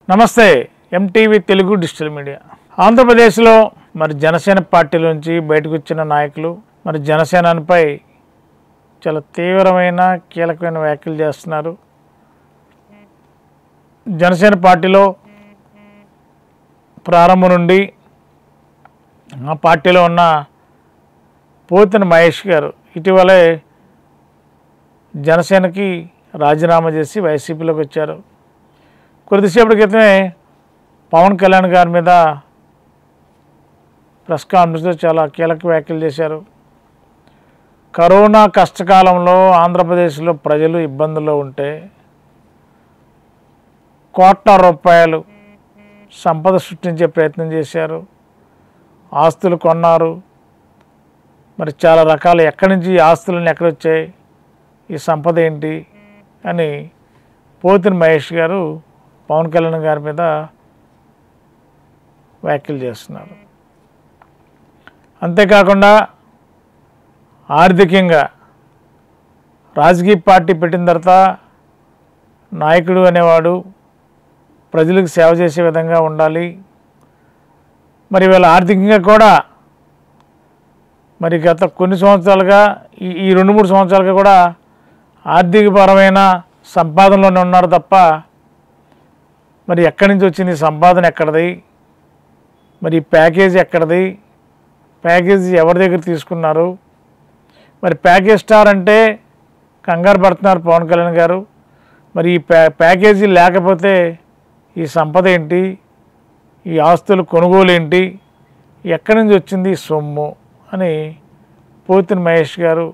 నమస్తే MTV Telugu digital media. ఆంధ్రప్రదేశ్లో మరి జనసేన పార్టీలోంచి బయటకు వచ్చిన నాయకులు మరి జనసేనపై చాలా తీవ్రమైన కీలకమైన వ్యాఖ్యలు చేస్తున్నారు. జనసేన పార్టీలో ప్రారంభం నుండి ఆ పార్టీలో ఉన్న పోతిన మహేష్ గారు ఇటీవలే జనసేనకి రాజీనామా చేసి వైసీపీలోకి వచ్చారు. కొద్దిసేపటి క్రితమే పవన్ కళ్యాణ్ గారి మీద ప్రెస్ కాన్ఫరెన్స్లో చాలా కీలక వ్యాఖ్యలు చేశారు. కరోనా కష్టకాలంలో ఆంధ్రప్రదేశ్లో ప్రజలు ఇబ్బందుల్లో ఉంటే కోట్ల రూపాయలు సంపద సృష్టించే ప్రయత్నం చేశారు, ఆస్తులు కొన్నారు. మరి చాలా రకాల ఎక్కడి నుంచి ఈ ఆస్తులన్నీ ఎక్కడొచ్చాయి, ఈ సంపద ఏంటి అని పోతిన మహేష్ గారు పవన్ కళ్యాణ్ గారి మీద వ్యాఖ్యలు చేస్తున్నారు. అంతేకాకుండా ఆర్థికంగా రాజకీయ పార్టీ పెట్టిన తర్వాత నాయకుడు అనేవాడు ప్రజలకు సేవ చేసే విధంగా ఉండాలి. మరి వీళ్ళ ఆర్థికంగా కూడా మరి గత కొన్ని సంవత్సరాలుగా ఈ 2-3 సంవత్సరాలుగా కూడా ఆర్థికపరమైన సంపాదనలోనే ఉన్నారు తప్ప మరి ఎక్కడి నుంచి వచ్చింది సంపాదన, ఎక్కడిది, మరి ప్యాకేజీ ఎక్కడిది, ప్యాకేజీ ఎవరి దగ్గర తీసుకున్నారు, మరి ప్యాకేజ్ స్టార్ అంటే కంగారు పడుతున్నారు పవన్ కళ్యాణ్ గారు. మరి ఈ ప్యాకేజీ లేకపోతే ఈ సంపద ఏంటి, ఈ ఆస్తులు కొనుగోలు ఏంటి, ఎక్కడి నుంచి వచ్చింది ఈ సొమ్ము అని పోతిన మహేష్ గారు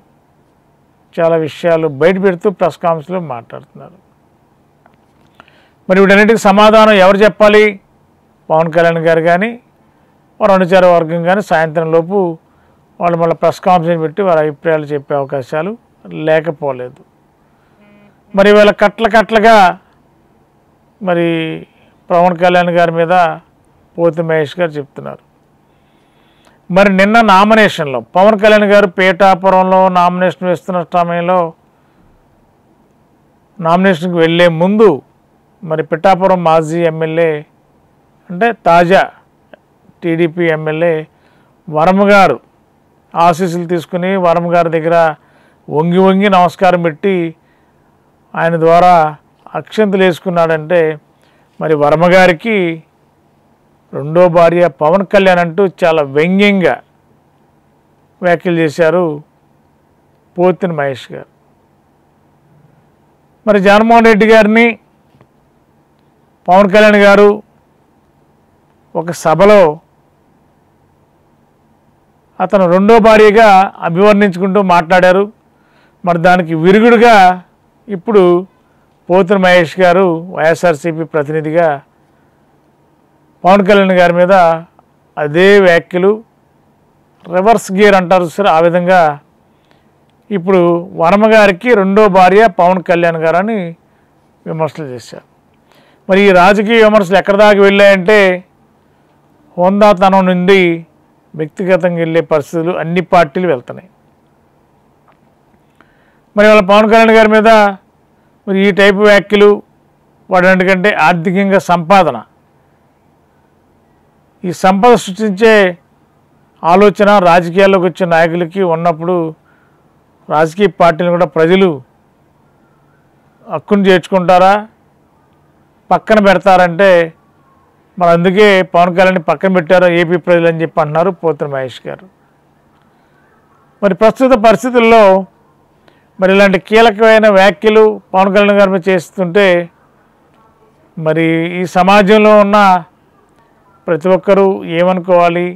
చాలా విషయాలు బయట పెడుతూ ప్రెస్ కాన్ఫరెన్స్లో మాట్లాడుతున్నారు. మరి వీటన్నిటికి సమాధానం ఎవరు చెప్పాలి? పవన్ కళ్యాణ్ గారు కానీ వారు అనుచర వర్గం కానీ సాయంత్రం లోపు వాళ్ళు మళ్ళీ ప్రెస్ కాన్ఫరెన్స్ పెట్టి వారి అభిప్రాయాలు చెప్పే అవకాశాలు లేకపోలేదు. మరి వీళ్ళ కట్లగా మరి పవన్ కళ్యాణ్ గారి మీద పోతిన మహేష్ గారు చెప్తున్నారు. మరి నిన్న నామినేషన్లో పవన్ కళ్యాణ్ గారు పీఠాపురంలో నామినేషన్ వేస్తున్న సమయంలో నామినేషన్కి వెళ్ళే ముందు మరి పిఠాపురం మాజీ ఎమ్మెల్యే అంటే తాజా టీడీపీ ఎమ్మెల్యే వరమ గారు ఆశీస్సులు తీసుకుని వరమ గారి దగ్గర వంగి నమస్కారం పెట్టి ఆయన ద్వారా అక్షంతలు వేసుకున్నాడంటే మరి వరమ గారికి రెండో భార్య పవన్ కళ్యాణ్ అంటూ చాలా వ్యంగ్యంగా వ్యాఖ్యలు చేశారు పోతిన మహేష్ గారు. మరి జగన్మోహన్ రెడ్డి గారిని పవన్ కళ్యాణ్ గారు ఒక సభలో అతను రెండో భార్యగా అభివర్ణించుకుంటూ మాట్లాడారు. మరి దానికి విరుగుడుగా ఇప్పుడు పోతిన మహేష్ గారు వైఎస్ఆర్సీపీ ప్రతినిధిగా పవన్ కళ్యాణ్ గారి మీద అదే వ్యాఖ్యలు రివర్స్ గేర్ అంటారు సార్, ఆ విధంగా ఇప్పుడు వర్మ గారికి రెండో భార్య పవన్ కళ్యాణ్ గారు అని విమర్శలు చేశారు. మరి ఈ రాజకీయ విమర్శలు ఎక్కడి దాకా వెళ్ళాయంటే హోందాతనం నుండి వ్యక్తిగతంగా వెళ్ళే పరిస్థితులు అన్ని పార్టీలు వెళ్తున్నాయి. మరి వాళ్ళ పవన్ కళ్యాణ్ గారి మీద మరి ఈ టైపు వ్యాఖ్యలు వాడకంటే ఆర్థికంగా సంపాదన, ఈ సంపద సృష్టించే ఆలోచన రాజకీయాల్లోకి వచ్చే నాయకులకి ఉన్నప్పుడు రాజకీయ పార్టీలు కూడా ప్రజలు హక్కును చేర్చుకుంటారా, పక్కన పెడతారంటే మరి అందుకే పవన్ కళ్యాణ్ పక్కన పెట్టారు ఏపీ ప్రజలు అని చెప్పి అంటున్నారు పోతిన మహేష్ గారు. మరి ప్రస్తుత పరిస్థితుల్లో మరి ఇలాంటి కీలకమైన వ్యాఖ్యలు పవన్ కళ్యాణ్ గారి మీద చేస్తుంటే మరి ఈ సమాజంలో ఉన్న ప్రతి ఒక్కరూ ఏమనుకోవాలి,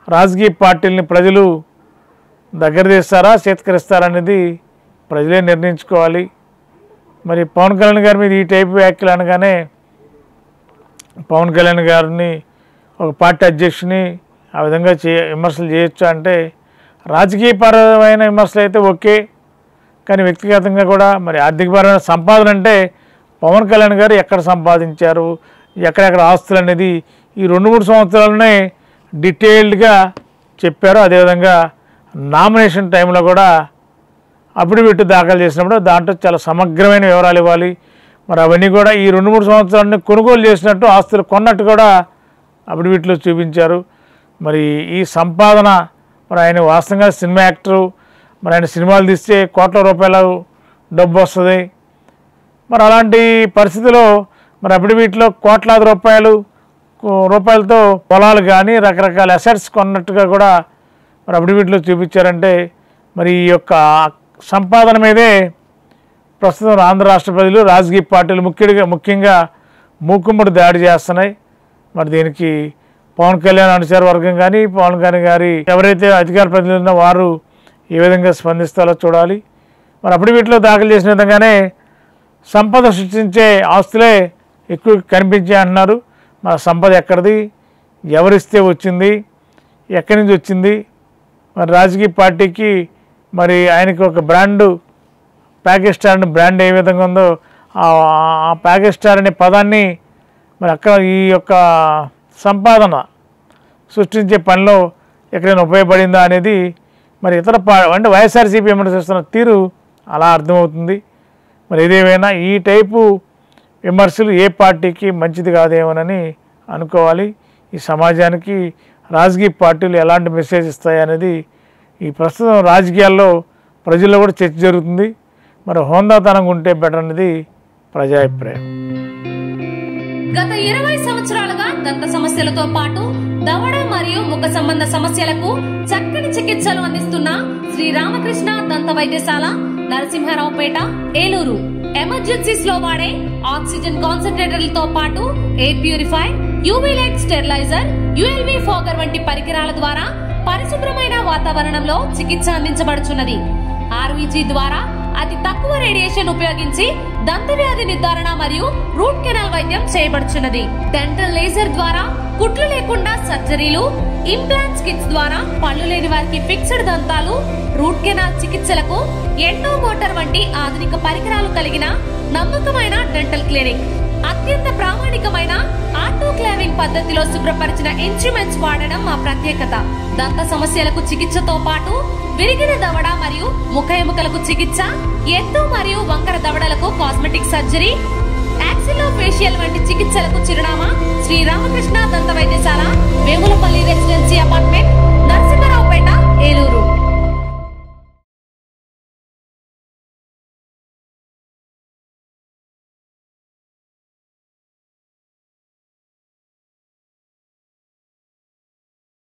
రాజకీయ పార్టీలని ప్రజలు దగ్గర తీస్తారా చేతకరిస్తారా అనేది ప్రజలే నిర్ణయించుకోవాలి. మరి పవన్ కళ్యాణ్ గారి మీద ఈ టైపు వ్యాఖ్యలు అనగానే పవన్ కళ్యాణ్ గారిని ఒక పార్టీ అధ్యక్షుని ఆ విధంగా విమర్శలు చేయొచ్చు అంటే రాజకీయపరమైన విమర్శలు అయితే ఓకే, కానీ వ్యక్తిగతంగా కూడా మరి ఆర్థికపరమైన సంపాదన అంటే పవన్ కళ్యాణ్ గారు ఎక్కడ సంపాదించారు, ఎక్కడెక్కడ ఆస్తులు అనేది ఈ 2-3 సంవత్సరాలనే డీటెయిల్డ్గా చెప్పారు. అదేవిధంగా నామినేషన్ టైంలో కూడా అఫిడవిట్ దాఖలు చేసినప్పుడు దాంట్లో చాలా సమగ్రమైన వివరాలు ఇవ్వాలి. మరి అవన్నీ కూడా ఈ 2-3 సంవత్సరాలని కొనుగోలు చేసినట్టు ఆస్తులు కొన్నట్టు కూడా అఫిడవిట్లో చూపించారు. మరి ఈ సంపాదన మరి ఆయన వాస్తవంగా సినిమా యాక్టరు, మరి ఆయన సినిమాలు తీస్తే కోట్ల రూపాయలు డబ్బు వస్తుంది. మరి అలాంటి పరిస్థితిలో మరి అఫిడవిట్లో కోట్లాది రూపాయలతో పొలాలు కానీ రకరకాల అసెట్స్ కొన్నట్టుగా కూడా మరి అఫిడవిట్లో చూపించారంటే మరి ఈ యొక్క సంపాదన మీదే ప్రస్తుతం ఆంధ్ర రాష్ట్ర ప్రజలు రాజకీయ పార్టీలు ముఖ్యంగా మూకుమ్మడి దాడి చేస్తున్నాయి. మరి దీనికి పవన్ కళ్యాణ్ అనుచర వర్గం కానీ పవన్ కళ్యాణ్ గారి ఎవరైతే అధికార ప్రతినిధులు ఉన్నారో వారు ఏ విధంగా స్పందిస్తారో చూడాలి. మరి అఫిడవిట్లో దాఖలు చేసిన విధంగానే సంపద సృష్టించే ఆస్తులే ఎక్కువ కనిపించాయి అంటున్నారు. మరి సంపద ఎక్కడిది, ఎవరిస్తే వచ్చింది, ఎక్కడి నుంచి వచ్చింది, మరి రాజకీయ పార్టీకి మరి ఆయనకి ఒక బ్రాండు ప్యాకేజ్ స్టార్ బ్రాండ్ ఏ విధంగా ఉందో ఆ ప్యాకేజ్ స్టార్ అనే పదాన్ని మరి అక్కడ ఈ యొక్క సంపాదన సృష్టించే పనిలో ఎక్కడైనా ఉపయోగపడిందా అనేది మరి ఇతర అంటే వైఎస్ఆర్సీపీ విమర్శిస్తున్న తీరు అలా అర్థమవుతుంది. మరి ఏదేమైనా ఈ టైపు విమర్శలు ఏ పార్టీకి మంచిది కాదేమోనని అనుకోవాలి. ఈ సమాజానికి రాజకీయ పార్టీలు ఎలాంటి మెసేజ్ ఇస్తాయి అనేది ఈ ప్రస్తుతం రాజకీయాల్లో ప్రజల్లో కూడా చర్చ జరుగుతుంది. మరి హోందాతనంగా ఉంటే బెటర్ అనేది ప్రజాభిప్రాయం. గత 20 సంవత్సరాలుగా దంత సమస్యలతో పాటు దవడ మరియు ముఖ సంబంధ సమస్యలకు చక్కని చికిత్సలు అందిస్తున్న శ్రీ రామకృష్ణ దంత వైద్యశాల, నరసింహారావుపేట, ఏలూరు. ఎమర్జెన్సీస్ లో వాడే ఆక్సిజన్ కాన్సంట్రేటర్లతో పాటు air purifier, UV light steriliser, ULV fogger వంటి పరికరాల ద్వారా పరిశుభ్రమైన వాతావరణంలో చికిత్స అందించబడుచున్నది. ఆర్వీజీ ద్వారా అతి తక్కువ రేడియేషన్ ఉపయోగించి దంత వ్యాధి నిర్ధారణ మరియు రూట్ కెనాల్ వైద్యం చేయబడుచున్నది. డెంటల్ లేజర్ ద్వారా కుట్లు లేకుండా సర్జరీలు, ఇంప్లాంట్స్ కిట్స్ ద్వారా పళ్ళు లేని వారికి ఫిక్స్డ్ దంతాలు, రూట్ కెనాల్ చికిత్సలకు ఎండో మోటార్ వంటి ఆధునిక పరికరాలు కలిగిన నమ్మకమైన డెంటల్ క్లినిక్. అత్యంత ప్రామాణికమైన ఆటోక్లావింగ్ పద్ధతిలో శుభ్రపరిచిన ఇన్స్ట్రుమెంట్స్ వాడడం మా ప్రత్యేకత. దంత సమస్యలకు చికిత్సతో పాటు విరిగిన దవడ మరియు ముఖ ఎముకలకు చికిత్స, ఎత్తు మరియు వంకర దవడలకు కాస్మెటిక్ సర్జరీ, యాక్సిలో ఫేషియల్ వంటి చికిత్సలకు చిరునామా శ్రీ రామకృష్ణ దంత వైద్యశాల, వేములపల్లి.